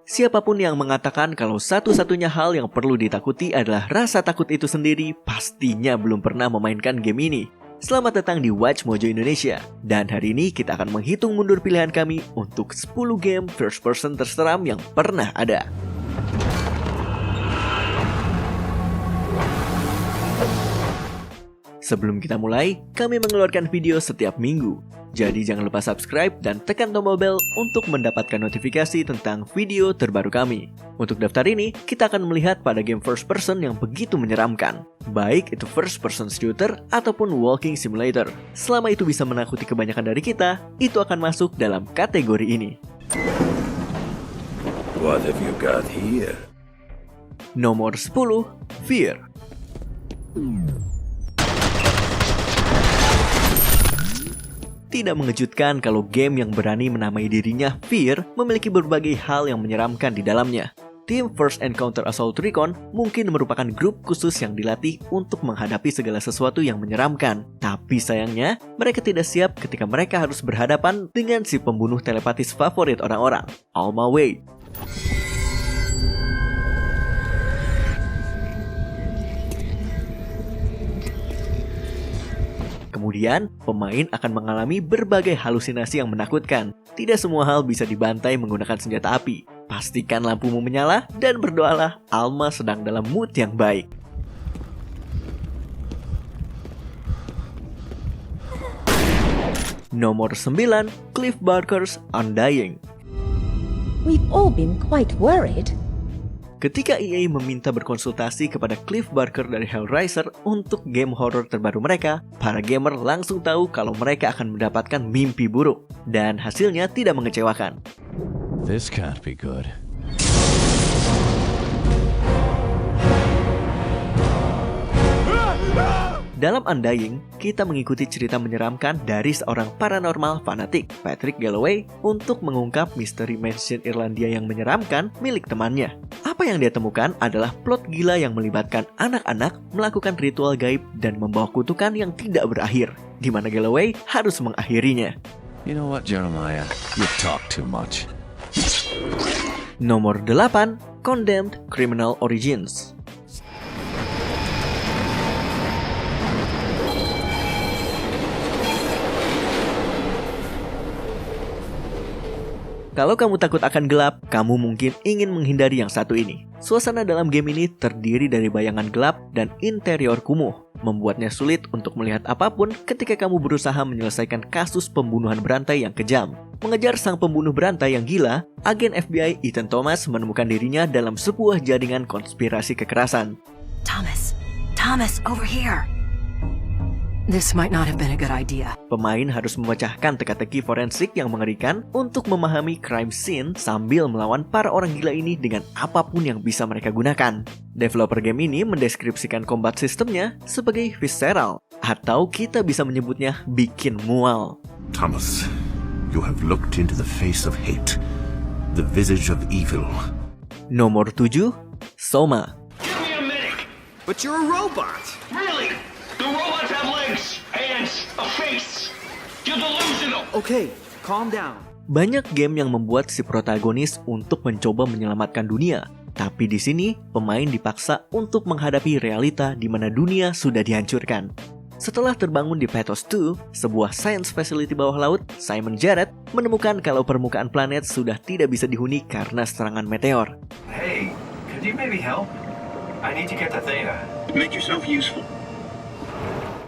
Siapapun yang mengatakan kalau satu-satunya hal yang perlu ditakuti adalah rasa takut itu sendiri, pastinya belum pernah memainkan game ini. Selamat datang di Watch Mojo Indonesia. Dan hari ini kita akan menghitung mundur pilihan kami untuk 10 game first person terseram yang pernah ada. Sebelum kita mulai, kami mengeluarkan video setiap minggu. Jadi jangan lupa subscribe dan tekan tombol bel untuk mendapatkan notifikasi tentang video terbaru kami. Untuk daftar ini, kita akan melihat pada game first person yang begitu menyeramkan. Baik itu first person shooter ataupun walking simulator. Selama itu bisa menakuti kebanyakan dari kita, itu akan masuk dalam kategori ini. What have you got here? Nomor 10, Fear. Tidak mengejutkan kalau game yang berani menamai dirinya Fear memiliki berbagai hal yang menyeramkan di dalamnya. Tim First Encounter Assault Recon mungkin merupakan grup khusus yang dilatih untuk menghadapi segala sesuatu yang menyeramkan. Tapi sayangnya, mereka tidak siap ketika mereka harus berhadapan dengan si pembunuh telepatis favorit orang-orang, Alma Wade. Kemudian, pemain akan mengalami berbagai halusinasi yang menakutkan. Tidak semua hal bisa dibantai menggunakan senjata api. Pastikan lampumu menyala dan berdoalah Alma sedang dalam mood yang baik. Nomor 9, Cliff Barker's Undying. We've all been quite worried. Ketika EA meminta berkonsultasi kepada Cliff Barker dari Hellraiser untuk game horror terbaru mereka, para gamer langsung tahu kalau mereka akan mendapatkan mimpi buruk. Dan hasilnya tidak mengecewakan. This can't be good. Dalam Undying, kita mengikuti cerita menyeramkan dari seorang paranormal fanatik, Patrick Galloway, untuk mengungkap misteri mansion Irlandia yang menyeramkan milik temannya. Apa yang dia temukan adalah plot gila yang melibatkan anak-anak melakukan ritual gaib dan membawa kutukan yang tidak berakhir, di mana Galloway harus mengakhirinya. You know what, Jeremiah? You talk too much. Nomor 8, Condemned Criminal Origins. Kalau kamu takut akan gelap, kamu mungkin ingin menghindari yang satu ini. Suasana dalam game ini terdiri dari bayangan gelap dan interior kumuh, membuatnya sulit untuk melihat apapun ketika kamu berusaha menyelesaikan kasus pembunuhan berantai yang kejam. Mengejar sang pembunuh berantai yang gila, agen FBI Ethan Thomas menemukan dirinya dalam sebuah jaringan konspirasi kekerasan. Thomas, over here. This might not have been a good idea. Pemain harus memecahkan teka-teki forensik yang mengerikan untuk memahami crime scene sambil melawan para orang gila ini dengan apapun yang bisa mereka gunakan. Developer game ini mendeskripsikan combat sistemnya sebagai visceral, atau kita bisa menyebutnya bikin mual. Thomas, you have looked into the face of hate, the visage of evil. Nomor 7, Soma. Give me a minute! But you're a robot! Really? The robots have legs, hands, a face. You're delusional. Okay, calm down. Banyak game yang membuat si protagonis untuk mencoba menyelamatkan dunia. Tapi di sini, pemain dipaksa untuk menghadapi realita di mana dunia sudah dihancurkan. Setelah terbangun di Pathos 2, sebuah science facility bawah laut, Simon Jarrett menemukan kalau permukaan planet sudah tidak bisa dihuni karena serangan meteor. Hey, could you maybe help? I need to get to Theta. Make yourself useful.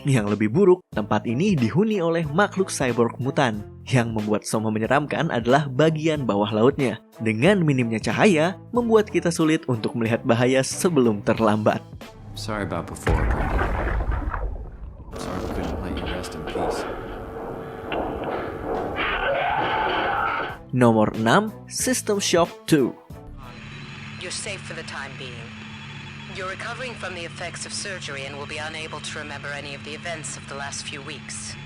Yang lebih buruk, tempat ini dihuni oleh makhluk cyborg mutan. Yang membuat Soma menyeramkan adalah bagian bawah lautnya. Dengan minimnya cahaya, membuat kita sulit untuk melihat bahaya sebelum terlambat. Sorry about before, Brandon. Sorry we couldn't let you rest in peace. Nomor 6, System Shock 2. You're safe for the time being. You're recovering from the effects of surgery and will be unable to remember any of the events of the last few weeks.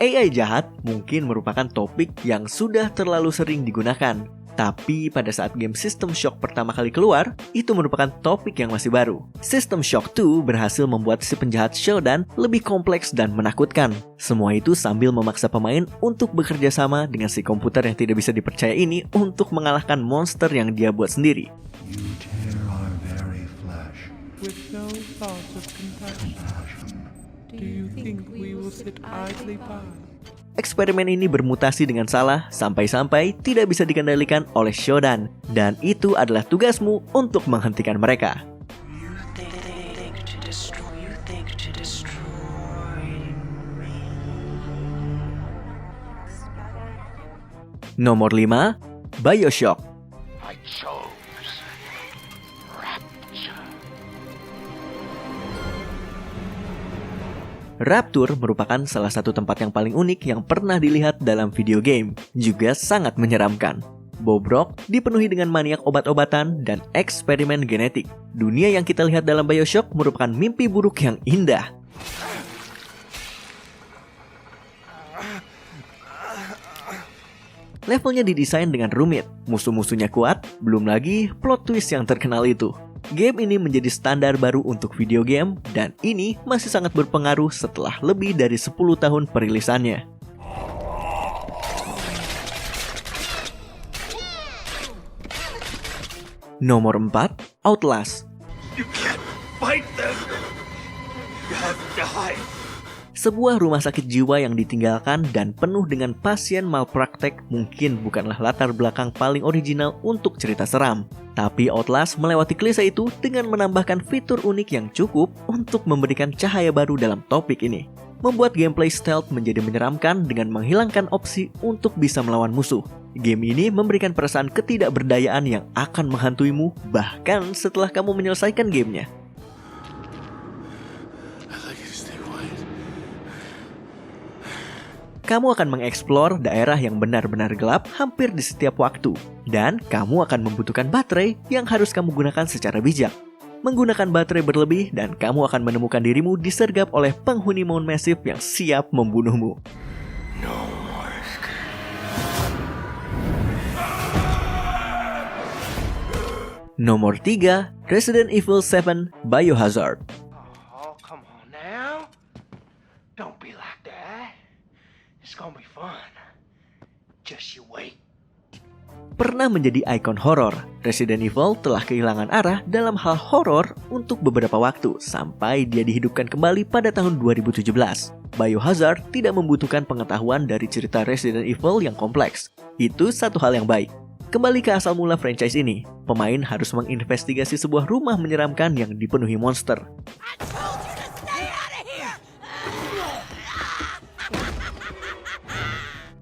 AI jahat mungkin merupakan topik yang sudah terlalu sering digunakan. Tapi pada saat game System Shock pertama kali keluar, itu merupakan topik yang masih baru. System Shock 2 berhasil membuat si penjahat Shodan lebih kompleks dan menakutkan. Semua itu sambil memaksa pemain untuk bekerja sama dengan si komputer yang tidak bisa dipercaya ini untuk mengalahkan monster yang dia buat sendiri. You tear our very flesh with no thought of compassion. Do you think we will sit idly by? Eksperimen ini bermutasi dengan salah sampai-sampai tidak bisa dikendalikan oleh Shodan, dan itu adalah tugasmu untuk menghentikan mereka. Nomor 5, BioShock. I chose Rapture. Rapture merupakan salah satu tempat yang paling unik yang pernah dilihat dalam video game, juga sangat menyeramkan. Bobrok dipenuhi dengan maniak obat-obatan dan eksperimen genetik. Dunia yang kita lihat dalam BioShock merupakan mimpi buruk yang indah. Levelnya didesain dengan rumit, musuh-musuhnya kuat, belum lagi plot twist yang terkenal itu. Game ini menjadi standar baru untuk video game, dan ini masih sangat berpengaruh setelah lebih dari 10 tahun perilisannya. Nomor 4, Outlast. You can't fight them. You have died. Sebuah rumah sakit jiwa yang ditinggalkan dan penuh dengan pasien malpraktek mungkin bukanlah latar belakang paling original untuk cerita seram. Tapi Outlast melewati klise itu dengan menambahkan fitur unik yang cukup untuk memberikan cahaya baru dalam topik ini. Membuat gameplay stealth menjadi menyeramkan dengan menghilangkan opsi untuk bisa melawan musuh. Game ini memberikan perasaan ketidakberdayaan yang akan menghantuimu bahkan setelah kamu menyelesaikan gamenya. Kamu akan mengeksplor daerah yang benar-benar gelap hampir di setiap waktu. Dan kamu akan membutuhkan baterai yang harus kamu gunakan secara bijak. Menggunakan baterai berlebih dan kamu akan menemukan dirimu disergap oleh penghuni Mount Massive yang siap membunuhmu. Nomor 3, Resident Evil 7 Biohazard. Oh, come on now. Don't be like that. It's gonna be fun. Just you wait. Pernah menjadi ikon horor, Resident Evil telah kehilangan arah dalam hal horor untuk beberapa waktu sampai dia dihidupkan kembali pada tahun 2017. Biohazard tidak membutuhkan pengetahuan dari cerita Resident Evil yang kompleks. Itu satu hal yang baik. Kembali ke asal mula franchise ini, pemain harus menginvestigasi sebuah rumah menyeramkan yang dipenuhi monster.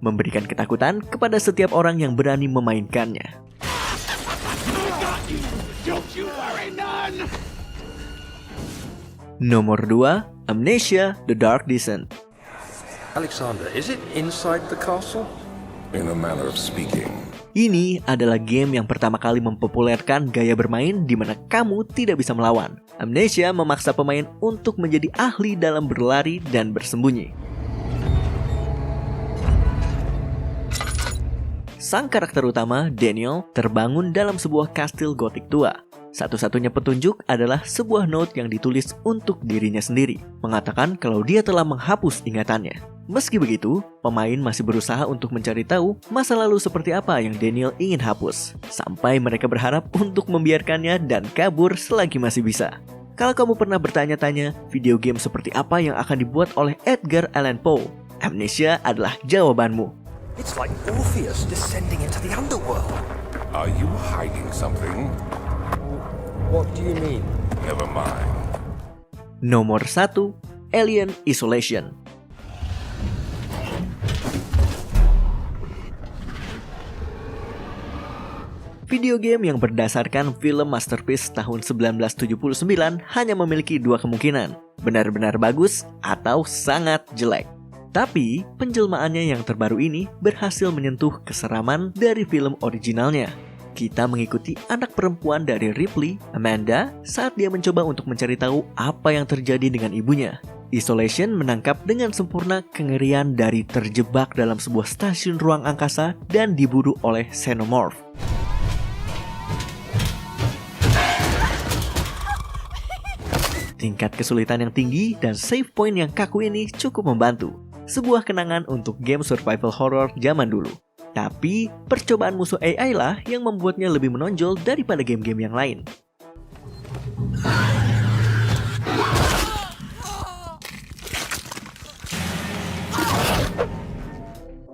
Memberikan ketakutan kepada setiap orang yang berani memainkannya. Nomor 2, Amnesia: The Dark Descent. Alexander, is it inside the castle? In a manner of speaking. Ini adalah game yang pertama kali mempopulerkan gaya bermain di mana kamu tidak bisa melawan. Amnesia memaksa pemain untuk menjadi ahli dalam berlari dan bersembunyi. Sang karakter utama, Daniel, terbangun dalam sebuah kastil gotik tua. Satu-satunya petunjuk adalah sebuah note yang ditulis untuk dirinya sendiri, mengatakan kalau dia telah menghapus ingatannya. Meski begitu, pemain masih berusaha untuk mencari tahu masa lalu seperti apa yang Daniel ingin hapus, sampai mereka berharap untuk membiarkannya dan kabur selagi masih bisa. Kalau kamu pernah bertanya-tanya, video game seperti apa yang akan dibuat oleh Edgar Allan Poe, Amnesia adalah jawabanmu. It's like Orpheus descending into the underworld. Are you hiding something? What do you mean? Never mind. Nomor 1, Alien Isolation. Video game yang berdasarkan film masterpiece tahun 1979 hanya memiliki dua kemungkinan, benar-benar bagus atau sangat jelek. Tapi, penjelmaannya yang terbaru ini berhasil menyentuh keseraman dari film originalnya. Kita mengikuti anak perempuan dari Ripley, Amanda, saat dia mencoba untuk mencari tahu apa yang terjadi dengan ibunya. Isolation menangkap dengan sempurna kengerian dari terjebak dalam sebuah stasiun ruang angkasa dan diburu oleh xenomorph. Tingkat kesulitan yang tinggi dan save point yang kaku ini cukup membantu. Sebuah kenangan untuk game survival horror zaman dulu. Tapi, percobaan musuh AI lah yang membuatnya lebih menonjol daripada game-game yang lain.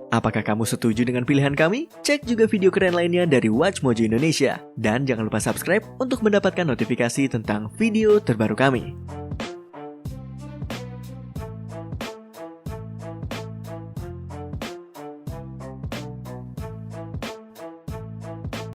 Apakah kamu setuju dengan pilihan kami? Cek juga video keren lainnya dari WatchMojo Indonesia. Dan jangan lupa subscribe untuk mendapatkan notifikasi tentang video terbaru kami.